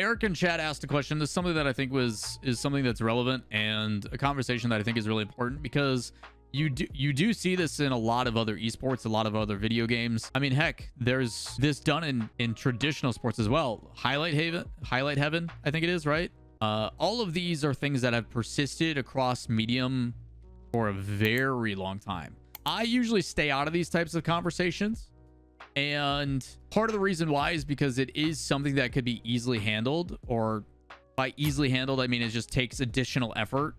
Eric in chat asked a question. This is something that I think is something that's relevant and a conversation that I think is really important, because you do see this in a lot of other esports, a lot of other video games. I mean, heck, there's this done in traditional sports as well. Highlight Heaven, I think it is, right? All of these are things that have persisted across medium for a very long time. I usually stay out of these types of conversations, and part of the reason why is because it is something that could be easily handled, or by easily handled, I mean it just takes additional effort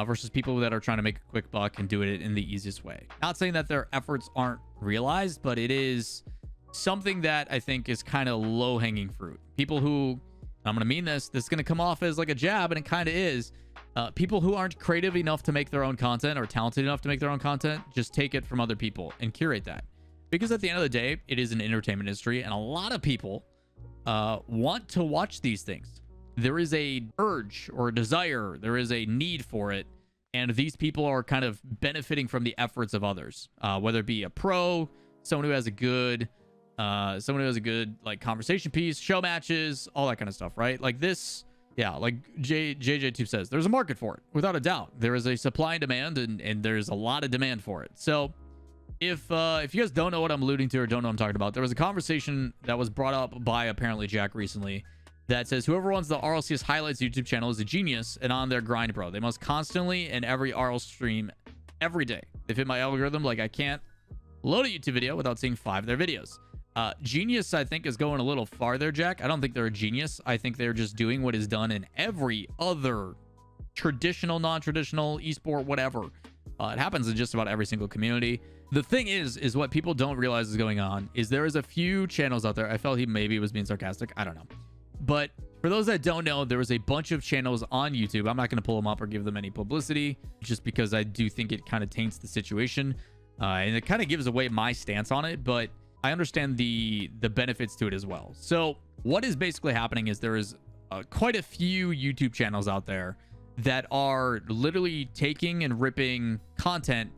versus people that are trying to make a quick buck and do it in the easiest way. Not saying that their efforts aren't realized, but it is something that I think is kind of low-hanging fruit. People who, I'm going to mean this is going to come off as like a jab, and it kind of is. People who aren't creative enough to make their own content or talented enough to make their own content, just take it from other people and curate that. Because at the end of the day, it is an entertainment industry, and a lot of people want to watch these things. There is a urge or a desire, there is a need for it, and these people are kind of benefiting from the efforts of others, whether it be a pro, someone who has a good like conversation piece, show matches, all that kind of stuff, right? Like this, yeah, like JJ2 says, there's a market for it, without a doubt. There is a supply and demand, and there's a lot of demand for it. So if you guys don't know what I'm alluding to or don't know what I'm talking about, there was a conversation that was brought up by ApparentlyJack recently that says whoever runs the RLCS Highlights YouTube channel is a genius and on their grind, bro. They must constantly in every RL stream every day. They've hit my algorithm. Like, I can't load a YouTube video without seeing 5 of their videos. Genius, I think, is going a little farther, Jack. I don't think they're a genius. I think they're just doing what is done in every other traditional, non-traditional, esport, whatever. It happens in just about every single community. The thing is what people don't realize is going on is there is a few channels out there. I felt he maybe was being sarcastic. I don't know. But for those that don't know, there was a bunch of channels on YouTube. I'm not going to pull them up or give them any publicity, just because I do think it kind of taints the situation. And it kind of gives away my stance on it, but I understand the benefits to it as well. So what is basically happening is there is quite a few YouTube channels out there that are literally taking and ripping content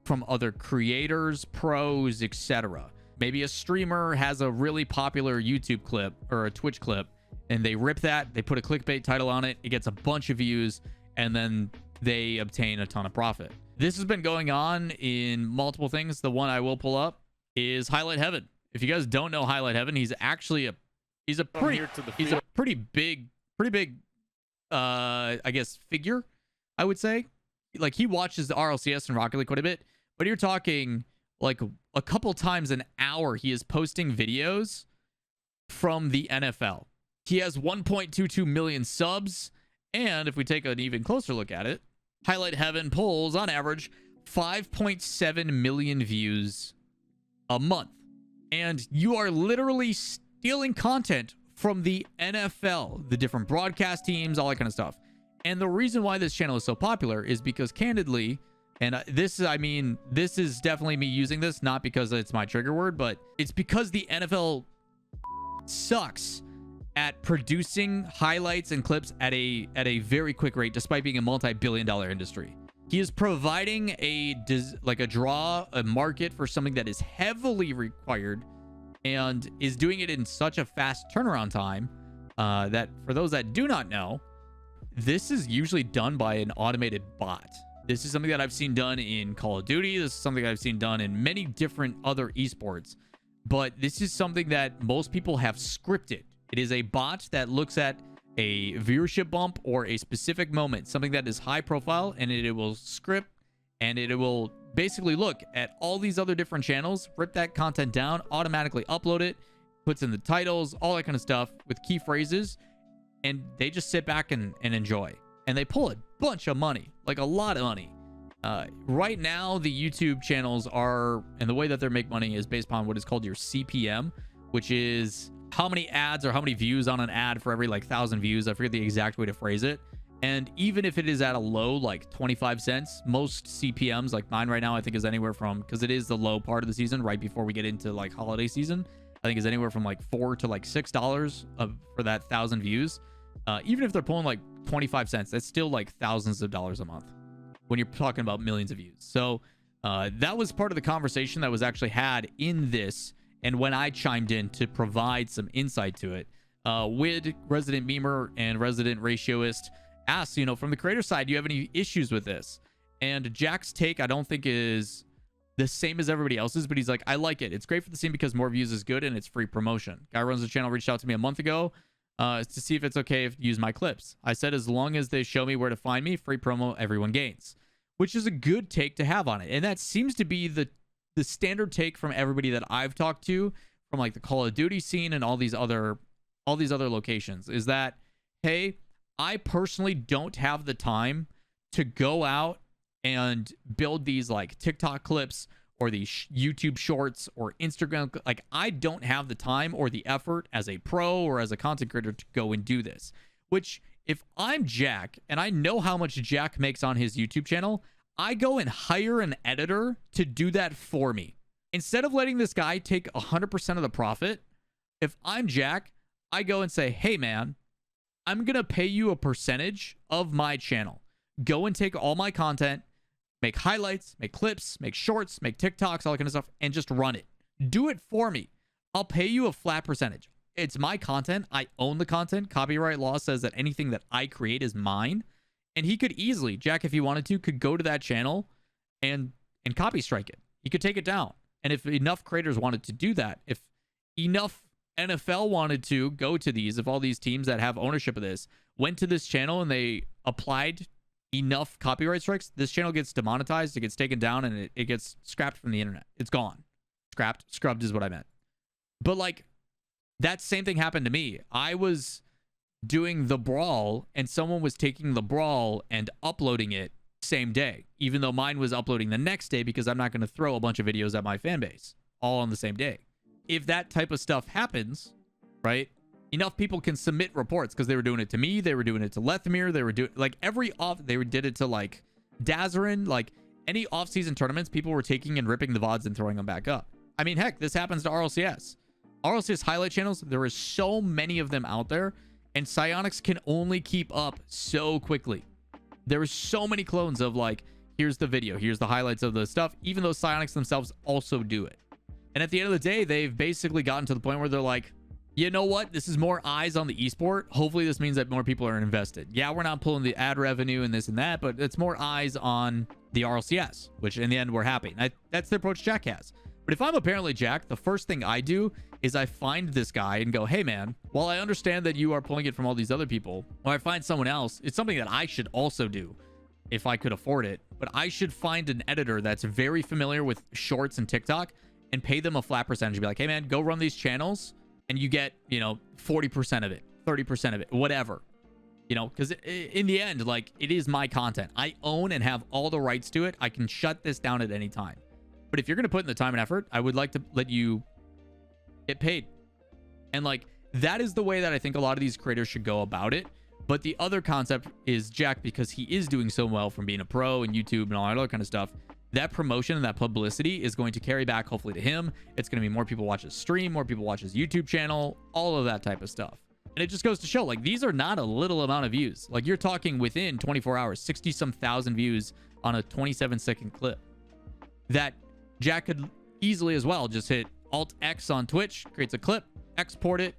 from other creators, pros, etc. Maybe a streamer has a really popular YouTube clip or a Twitch clip, and they rip that, they put a clickbait title on it, it gets a bunch of views, and then they obtain a ton of profit. This has been going on in multiple things. The one I will pull up is Highlight Heaven. If you guys don't know Highlight Heaven, he's actually a pretty big I guess figure, I would say. Like, he watches the RLCS and Rocket League quite a bit, but you're talking like a couple times an hour he is posting videos from the NFL. He has 1.22 million subs, and if we take an even closer look at it, Highlight Heaven pulls on average 5.7 million views a month. And you are literally stealing content from the NFL, the different broadcast teams, all that kind of stuff. And the reason why this channel is so popular is because, candidly, and this is definitely me using this, not because it's my trigger word, but it's because the NFL sucks at producing highlights and clips at a very quick rate, despite being a multi-billion-dollar industry. He is providing a market for something that is heavily required, and is doing it in such a fast turnaround time that, for those that do not know, this is usually done by an automated bot. This is something that I've seen done in Call of Duty. This is something I've seen done in many different other esports. But this is something that most people have scripted. It is a bot that looks at a viewership bump or a specific moment, something that is high profile, and it will script, and it will basically look at all these other different channels, rip that content down, automatically upload it, puts in the titles, all that kind of stuff with key phrases, and they just sit back and enjoy. And they pull a bunch of money, like a lot of money. Right now, the YouTube channels are, and the way that they make money is based upon what is called your CPM, which is how many ads or how many views on an ad for every like 1,000 views. I forget the exact way to phrase it. And even if it is at a low, like 25 cents, most CPMs, like mine right now, I think is anywhere from, because it is the low part of the season, right before we get into like holiday season, I think is anywhere from like $4 to like $6 for that 1,000 views. Even if they're pulling like 25 cents, that's still like thousands of dollars a month when you're talking about millions of views. So that was part of the conversation that was actually had in this. And when I chimed in to provide some insight to it, Wid, resident memer and resident ratioist, asks, from the creator side, do you have any issues with this? And Jack's take, I don't think is the same as everybody else's, but he's like, I like it. It's great for the scene because more views is good and it's free promotion. Guy runs the channel reached out to me a month ago to see if it's okay if use my clips. I said, as long as they show me where to find me, free promo, everyone gains, which is a good take to have on it. And that seems to be the standard take from everybody that I've talked to, from like the Call of Duty scene and all these other locations, is that, hey, I personally don't have the time to go out and build these like TikTok clips or these YouTube shorts or Instagram. Like, I don't have the time or the effort as a pro or as a content creator to go and do this. Which, if I'm Jack and I know how much Jack makes on his YouTube channel, I go and hire an editor to do that for me. Instead of letting this guy take 100% of the profit, if I'm Jack, I go and say, hey man, I'm going to pay you a percentage of my channel. Go and take all my content, make highlights, make clips, make shorts, make TikToks, all that kind of stuff, and just run it. Do it for me. I'll pay you a flat percentage. It's my content. I own the content. Copyright law says that anything that I create is mine. And he could easily, Jack, if he wanted to, could go to that channel and copy strike it. He could take it down. And if enough creators wanted to do that, if enough NFL wanted to go to these, if all these teams that have ownership of this went to this channel and they applied enough copyright strikes, this channel gets demonetized, it gets taken down, and it gets scrapped from the internet. It's gone. Scrubbed is what I meant. But like, that same thing happened to me. I was doing the brawl and someone was taking the brawl and uploading it same day, even though mine was uploading the next day, because I'm not going to throw a bunch of videos at my fan base all on the same day. If that type of stuff happens, right, enough people can submit reports, because they were doing it to me, they were doing it to Lethmir, they were doing like they did it to like Dazarin, like any off-season tournaments, people were taking and ripping the VODs and throwing them back up. I mean, heck, this happens to RLCS. RLCS highlight channels, there is so many of them out there, and Psyonix can only keep up so quickly. There are so many clones of like, here's the video, here's the highlights of the stuff, even though Psyonix themselves also do it. And at the end of the day, they've basically gotten to the point where they're like, you know what? This is more eyes on the esport. Hopefully this means that more people are invested. Yeah, we're not pulling the ad revenue and this and that, but it's more eyes on the RLCS, which in the end, we're happy. And that's the approach Jack has. But if I'm ApparentlyJack, the first thing I do is I find this guy and go, hey man, while I understand that you are pulling it from all these other people, or I find someone else, it's something that I should also do if I could afford it. But I should find an editor that's very familiar with shorts and TikTok and pay them a flat percentage. Be like, hey man, go run these channels and you get, 40% of it, 30% of it, whatever. Because in the end, like, it is my content. I own and have all the rights to it. I can shut this down at any time. But if you're going to put in the time and effort, I would like to let you get paid. And like, that is the way that I think a lot of these creators should go about it. But the other concept is Jack, because he is doing so well from being a pro and YouTube and all that other kind of stuff. That promotion and that publicity is going to carry back, hopefully, to him. It's going to be more people watch his stream, more people watch his YouTube channel, all of that type of stuff. And it just goes to show, like, these are not a little amount of views. Like, you're talking within 24 hours, 60-some thousand views on a 27-second clip. That Jack could easily as well just hit Alt-X on Twitch, creates a clip, export it,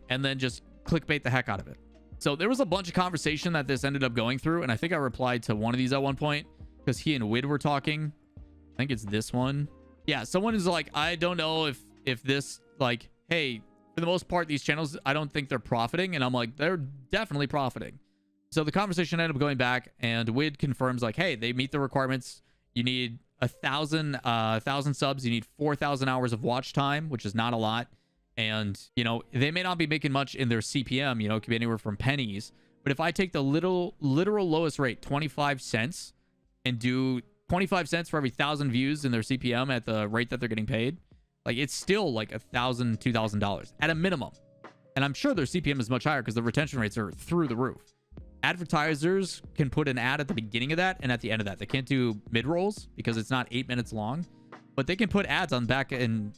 and then just clickbait the heck out of it. So there was a bunch of conversation that this ended up going through, and I think I replied to one of these at one point, because he and Wid were talking. I think it's this one. Yeah, someone is like, I don't know if this, like, hey, for the most part, these channels, I don't think they're profiting. And I'm like, they're definitely profiting. So the conversation ended up going back, and Wid confirms, like, hey, they meet the requirements. You need 1,000 subs. You need 4,000 hours of watch time, which is not a lot. And, they may not be making much in their CPM. It could be anywhere from pennies. But if I take the literal lowest rate, 25 cents, and do 25 cents for every 1,000 views in their CPM at the rate that they're getting paid, like, it's still like $1,000, $2,000 at a minimum. And I'm sure their CPM is much higher because the retention rates are through the roof. Advertisers can put an ad at the beginning of that and at the end of that. They can't do mid-rolls because it's not 8 minutes long, but they can put ads on back, and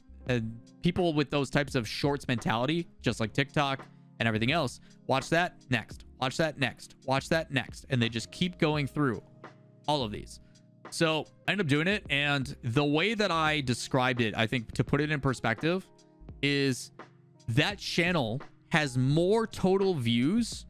people with those types of shorts mentality, just like TikTok and everything else, watch that next, watch that next, watch that next, and they just keep going through all of these. So I ended up doing it, and the way that I described it, I think, to put it in perspective, is that channel has more total views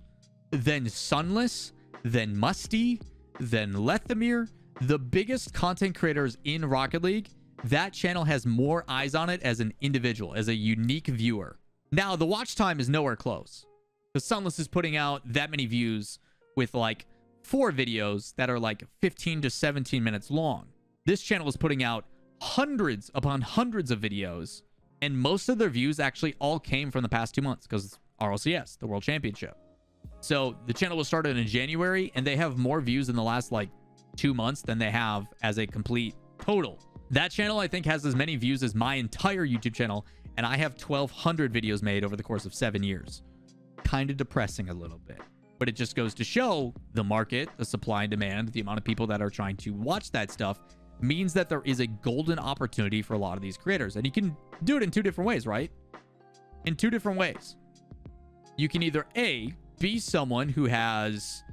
than Sunless, than Musty, than Lethemir, the biggest content creators in Rocket League. That channel has more eyes on it as an individual, as a unique viewer. Now, the watch time is nowhere close. The Sunless is putting out that many views with like 4 videos that are like 15 to 17 minutes long. This channel is putting out hundreds upon hundreds of videos, and most of their views actually all came from the past 2 months because it's RLCS, the World Championship. So the channel was started in January, and they have more views in the last like 2 months than they have as a complete total. That channel, I think, has as many views as my entire YouTube channel, and I have 1,200 videos made over the course of 7 years. Kind of depressing a little bit, but it just goes to show the market, the supply and demand, the amount of people that are trying to watch that stuff means that there is a golden opportunity for a lot of these creators. And you can do it in 2 different ways, right? In 2 different ways. You can either A, be someone who has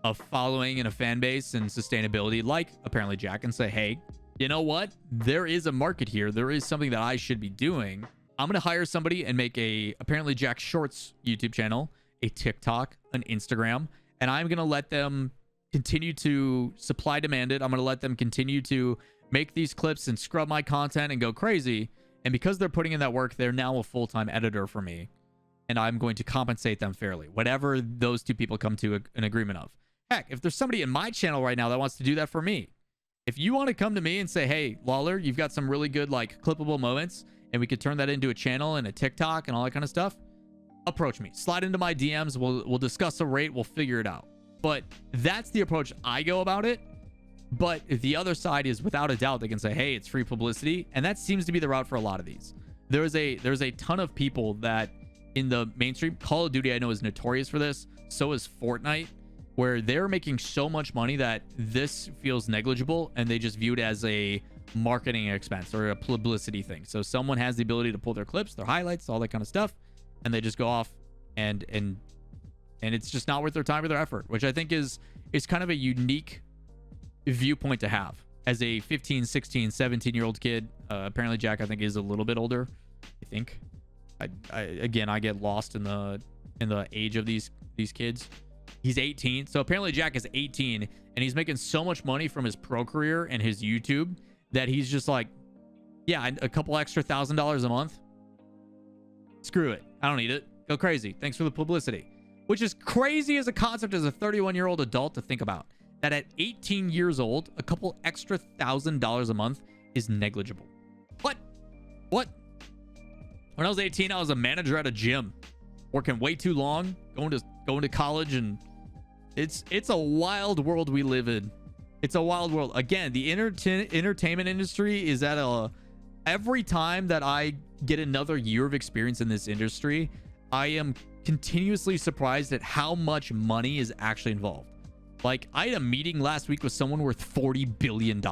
a following and a fan base and sustainability like ApparentlyJack, and say, hey, you know what? There is a market here. There is something that I should be doing. I'm going to hire somebody and make a ApparentlyJack Shorts YouTube channel, a TikTok, an Instagram, and I'm going to let them continue to supply demand it. I'm going to let them continue to make these clips and scrub my content and go crazy. And because they're putting in that work, they're now a full-time editor for me. And I'm going to compensate them fairly, whatever those 2 people come to an agreement of. Heck, if there's somebody in my channel right now that wants to do that for me, if you want to come to me and say, hey, Lawler, you've got some really good like clippable moments, and we could turn that into a channel and a TikTok and all that kind of stuff, approach me. Slide into my DMs. We'll discuss a rate. We'll figure it out. But that's the approach I go about it. But the other side is, without a doubt, they can say, hey, it's free publicity. And that seems to be the route for a lot of these. There's a ton of people that in the mainstream, Call of Duty I know is notorious for this. So is Fortnite, where they're making so much money that this feels negligible, and they just view it as a marketing expense or a publicity thing. So someone has the ability to pull their clips, their highlights, all that kind of stuff, and they just go off and it's just not worth their time or their effort, which I think is kind of a unique viewpoint to have as a 15, 16, 17-year-old kid. ApparentlyJack, I think, is a little bit older. I think I get lost in the age of these kids. He's 18. So ApparentlyJack is 18, and he's making so much money from his pro career and his YouTube that he's just like, yeah, a couple extra $1,000 a month. Screw it. I don't need it. Go crazy. Thanks for the publicity. Which is crazy as a concept as a 31-year-old adult to think about. That at 18 years old, a couple extra $1,000 a month is negligible. What? When I was 18, I was a manager at a gym, working way too long, going to college, and it's a wild world we live in. It's a wild world. Again, the entertainment industry is at every time that I get another year of experience in this industry, I am continuously surprised at how much money is actually involved. Like, I had a meeting last week with someone worth $40 billion,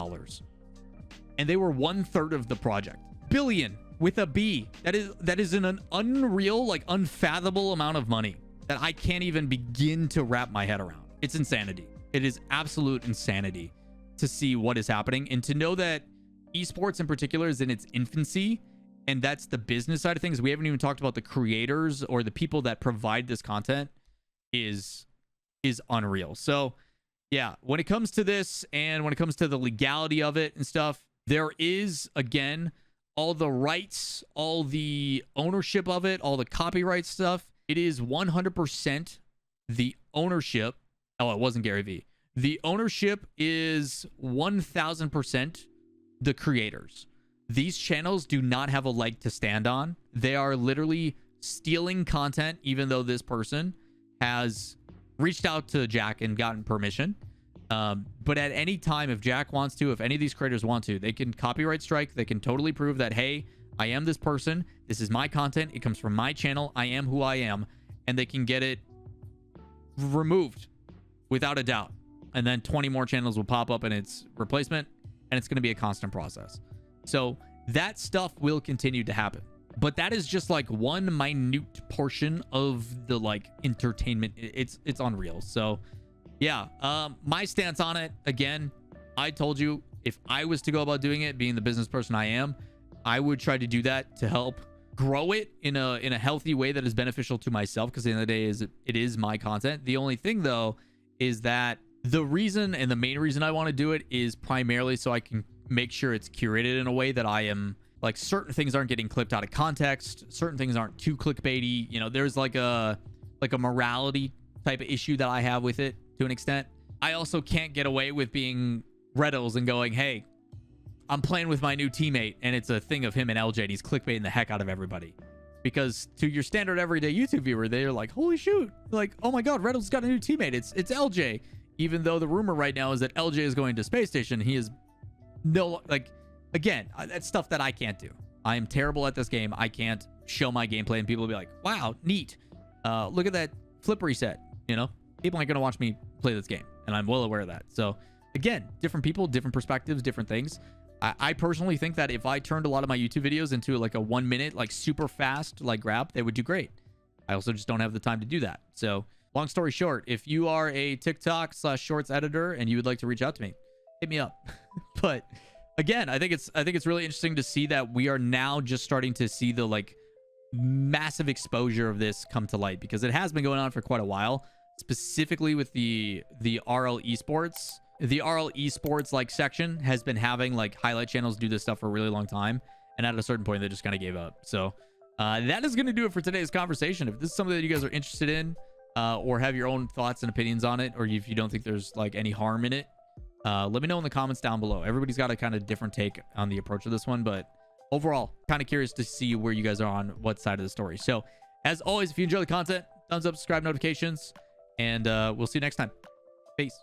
and they were 1/3 of the project. Billion with a B. That is an unreal, like, unfathomable amount of money that I can't even begin to wrap my head around. It's insanity. It is absolute insanity to see what is happening, and to know that esports in particular is in its infancy, and that's the business side of things. We haven't even talked about the creators or the people that provide this content is unreal. So yeah, when it comes to this and when it comes to the legality of it and stuff, there is, again, all the rights, all the ownership of it, all the copyright stuff. It is 100% the ownership. Oh, it wasn't Gary Vee. The ownership is 1000% the creators. These channels do not have a leg to stand on. They are literally stealing content, even though this person has reached out to Jack and gotten permission. But at any time, if Jack wants to, if any of these creators want to, they can copyright strike. They can totally prove that, hey, I am this person. This is my content. It comes from my channel. I am who I am. And they can get it removed without a doubt. And then 20 more channels will pop up in its replacement. And it's going to be a constant process. So that stuff will continue to happen. But that is just like one minute portion of the like entertainment. It's unreal. So yeah, my stance on it, again, I told you, if I was to go about doing it, being the business person I am, I would try to do that to help grow it in a healthy way that is beneficial to myself, because at the end of the day it is my content. The only thing though is that the reason and the main reason I want to do it is primarily so I can make sure it's curated in a way that I am like, certain things aren't getting clipped out of context, certain things aren't too clickbaity. You know, there's like a morality type of issue that I have with it to an extent. I also can't get away with being Reddles and going, hey, I'm playing with my new teammate, and it's a thing of him and LJ, and he's clickbaiting the heck out of everybody. Because to your standard everyday YouTube viewer, they're like, holy shoot, like, oh my god, Reddles got a new teammate, it's LJ. Even though the rumor right now is that LJ is going to space station, he is no, like, again, that's stuff that I can't do. I am terrible at this game. I can't show my gameplay and people will be like, wow, neat, look at that flip reset. You know, people aren't gonna watch me play this game, and I'm well aware of that. So again, different people, different perspectives, different things. I personally think that if I turned a lot of my YouTube videos into like a 1 minute, like super fast, like grab, they would do great. I also just don't have the time to do that. So long story short, if you are a TikTok/shorts editor and you would like to reach out to me, hit me up. But again, I think it's really interesting to see that we are now just starting to see the like massive exposure of this come to light, because it has been going on for quite a while, specifically with the RL esports. The RL esports like section has been having like highlight channels do this stuff for a really long time, and at a certain point they just kind of gave up. So that is going to do it for today's conversation. If this is something that you guys are interested in, or have your own thoughts and opinions on it, or if you don't think there's like any harm in it, let me know in the comments down below. Everybody's got a kind of different take on the approach of this one, but overall, kind of curious to see where you guys are on what side of the story. So as always, if you enjoy the content, thumbs up, subscribe, notifications, and we'll see you next time. Peace.